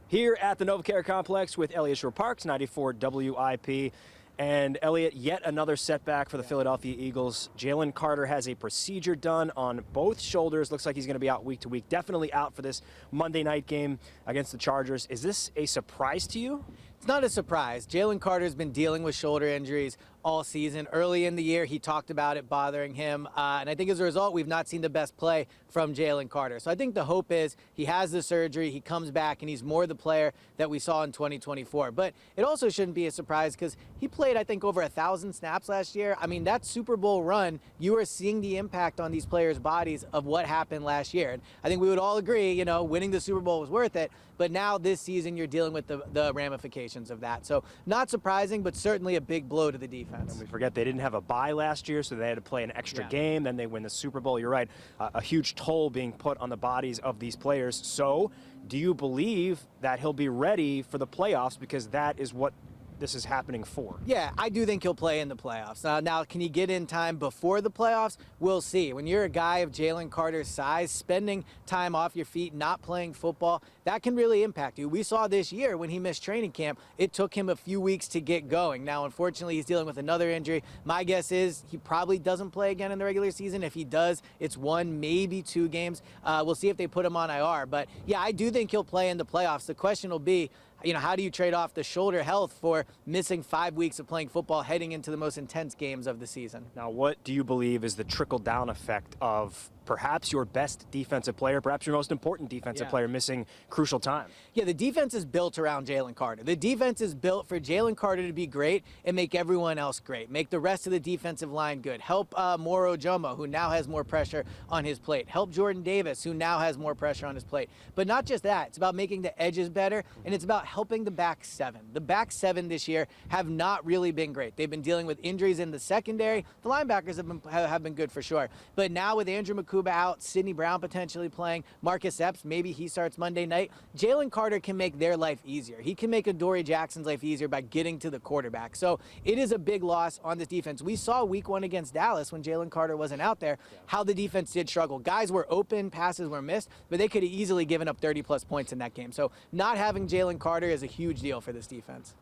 Here at the NovaCare Complex with Eliot Shorr-Parks, 94 WIP. And Eliot, yet another setback for the Philadelphia Eagles. Jalen Carter has a procedure done on both shoulders. Looks like he's going to be out week to week. Definitely out for this Monday night game against the Chargers. Is this a surprise to you? It's not a surprise. Jalen Carter's been dealing with shoulder injuries all season. Early in the year, he talked about it bothering him. And I think as a result, we've not seen the best play from Jalen Carter. So I think the hope is he has the surgery, he comes back, and he's more the player that we saw in 2024. But it also shouldn't be a surprise because he played, I think, over 1,000 snaps last year. I mean, that Super Bowl run, you are seeing the impact on these players' bodies of what happened last year. And I think we would all agree, you know, winning the Super Bowl was worth it. But now this season, you're dealing with the ramifications of that. So not surprising, but certainly a big blow to the defense. And we forget they didn't have a bye last year, so they had to play an extra game. Then they win the Super Bowl. You're right. A huge toll being put on the bodies of these players. So do you believe that he'll be ready for the playoffs, because that is what this is happening for? Yeah, I do think he'll play in the playoffs. Now, can he get in time before the playoffs? We'll see. When you're a guy of Jalen Carter's size, spending time off your feet, not playing football, that can really impact you. We saw this year when he missed training camp, it took him a few weeks to get going. Now, unfortunately, he's dealing with another injury. My guess is he probably doesn't play again in the regular season. If he does, it's 1, maybe 2 games. We'll see if they put him on IR. But, yeah, I do think he'll play in the playoffs. The question will be, you know, how do you trade off the shoulder health for missing 5 weeks of playing football heading into the most intense games of the season? Now, what do you believe is the trickle-down effect of perhaps your best defensive player, perhaps your most important defensive player missing crucial time? Yeah, the defense is built around Jalen Carter. The defense is built for Jalen Carter to be great and make everyone else great. Make the rest of the defensive line good. Help Moro Jomo, who now has more pressure on his plate. Help Jordan Davis, who now has more pressure on his plate. But not just that. It's about making the edges better, and it's about helping the back seven. The back seven this year have not really been great. They've been dealing with injuries in the secondary. The linebackers have been good for sure. But now with Andrew McCuba out, Sidney Brown potentially playing, Marcus Epps, maybe he starts Monday night, Jalen Carter can make their life easier. He can make Adoree Jackson's life easier by getting to the quarterback. So it is a big loss on this defense. We saw week 1 against Dallas when Jalen Carter wasn't out there, how the defense did struggle. Guys were open, passes were missed, but they could have easily given up 30-plus points in that game. So not having Jalen Carter is a huge deal for this defense.